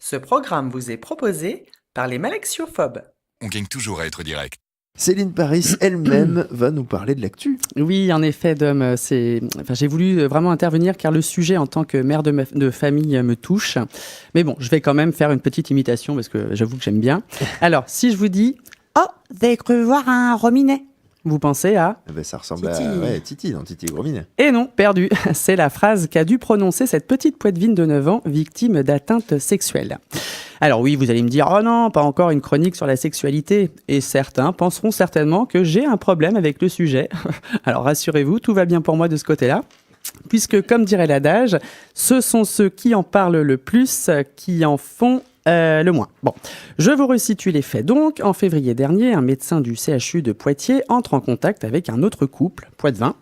Ce programme vous est proposé par les Malaxiophobes. On gagne toujours à être direct. Céline Paris elle-même va nous parler de l'actu. Oui, en effet, Dom, j'ai voulu vraiment intervenir car le sujet en tant que mère de famille me touche. Mais bon, je vais quand même faire une petite imitation parce que j'avoue que j'aime bien. Alors, si je vous dis « Oh, vous avez cru voir un rominet ?» Vous pensez à Ça ressemble Titi. à Titi dans Titi Gros Minet. Et non, perdu. C'est la phrase qu'a dû prononcer cette petite poitevine de 9 ans, victime d'atteinte sexuelle. Alors oui, vous allez me dire « Oh non, pas encore une chronique sur la sexualité ». Et certains penseront certainement que j'ai un problème avec le sujet. Alors rassurez-vous, tout va bien pour moi de ce côté-là. Puisque, comme dirait l'adage, ce sont ceux qui en parlent le plus qui en font le moins. Bon, je vous resitue les faits donc. En février dernier, un médecin du CHU de Poitiers entre en contact avec un autre couple, poitevin,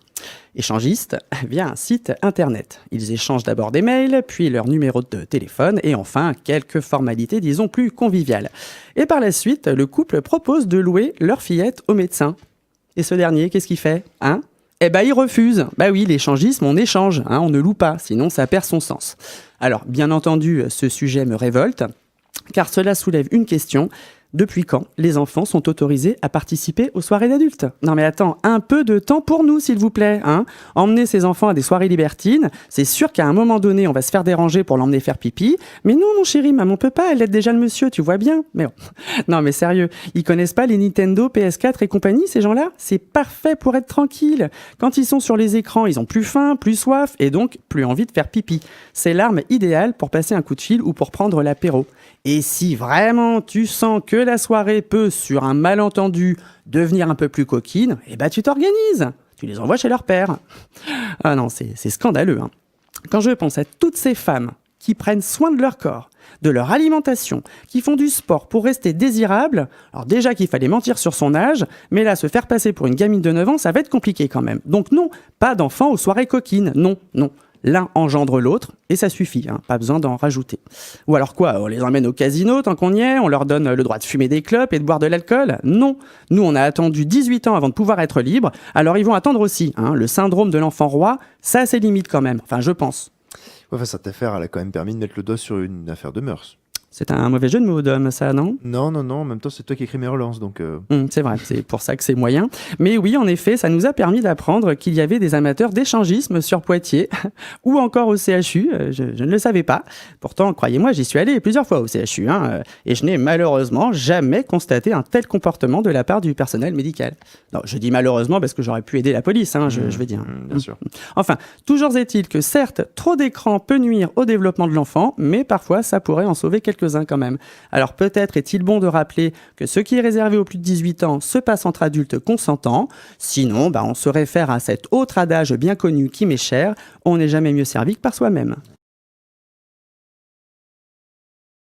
échangiste, via un site internet. Ils échangent d'abord des mails, puis leur numéro de téléphone, et enfin quelques formalités, disons, plus conviviales. Et par la suite, le couple propose de louer leur fillette au médecin. Et ce dernier, qu'est-ce qu'il fait, hein ? Eh ben, il refuse. Bah oui, l'échangisme, on échange, hein, on ne loue pas, sinon ça perd son sens. Alors, bien entendu, ce sujet me révolte, car cela soulève une question. Depuis quand les enfants sont autorisés à participer aux soirées d'adultes ? Non mais attends, un peu de temps pour nous s'il vous plaît, hein ? Emmener ses enfants à des soirées libertines, c'est sûr qu'à un moment donné, on va se faire déranger pour l'emmener faire pipi. Mais non mon chéri, maman peut pas, elle aide déjà le monsieur, tu vois bien. Mais bon, non mais sérieux, ils connaissent pas les Nintendo, PS4 et compagnie, ces gens-là ? C'est parfait pour être tranquille. Quand ils sont sur les écrans, ils ont plus faim, plus soif et donc plus envie de faire pipi. C'est l'arme idéale pour passer un coup de fil ou pour prendre l'apéro. Et si vraiment tu sens que la soirée peut, sur un malentendu, devenir un peu plus coquine, eh ben tu t'organises. Tu les envoies chez leur père. Ah non, c'est scandaleux, hein. Quand je pense à toutes ces femmes qui prennent soin de leur corps, de leur alimentation, qui font du sport pour rester désirables, alors déjà qu'il fallait mentir sur son âge, mais là, se faire passer pour une gamine de 9 ans, ça va être compliqué quand même. Donc non, pas d'enfants aux soirées coquines, non. L'un engendre l'autre, et ça suffit, hein, pas besoin d'en rajouter. Ou alors quoi, on les emmène au casino tant qu'on y est, on leur donne le droit de fumer des clopes et de boire de l'alcool ? Non, nous on a attendu 18 ans avant de pouvoir être libres, alors ils vont attendre aussi, hein, le syndrome de l'enfant roi, ça a ses limites quand même, enfin je pense. Ouais, cette affaire, elle a quand même permis de mettre le doigt sur une affaire de mœurs. C'est un mauvais jeu de mots, Dom, ça, non ? Non, en même temps, c'est toi qui écris mes relances, donc... C'est vrai, c'est pour ça que c'est moyen. Mais oui, en effet, ça nous a permis d'apprendre qu'il y avait des amateurs d'échangisme sur Poitiers, ou encore au CHU, je ne le savais pas. Pourtant, croyez-moi, j'y suis allé plusieurs fois au CHU, hein, et je n'ai malheureusement jamais constaté un tel comportement de la part du personnel médical. Non, je dis malheureusement parce que j'aurais pu aider la police, hein, je veux dire. Bien sûr. Enfin, toujours est-il que certes, trop d'écran peut nuire au développement de l'enfant, mais parfois ça pourrait en sauver quelques-uns quand même. Alors peut-être est-il bon de rappeler que ce qui est réservé aux plus de 18 ans se passe entre adultes consentants. Sinon, on se réfère à cet autre adage bien connu qui m'est cher, on n'est jamais mieux servi que par soi-même.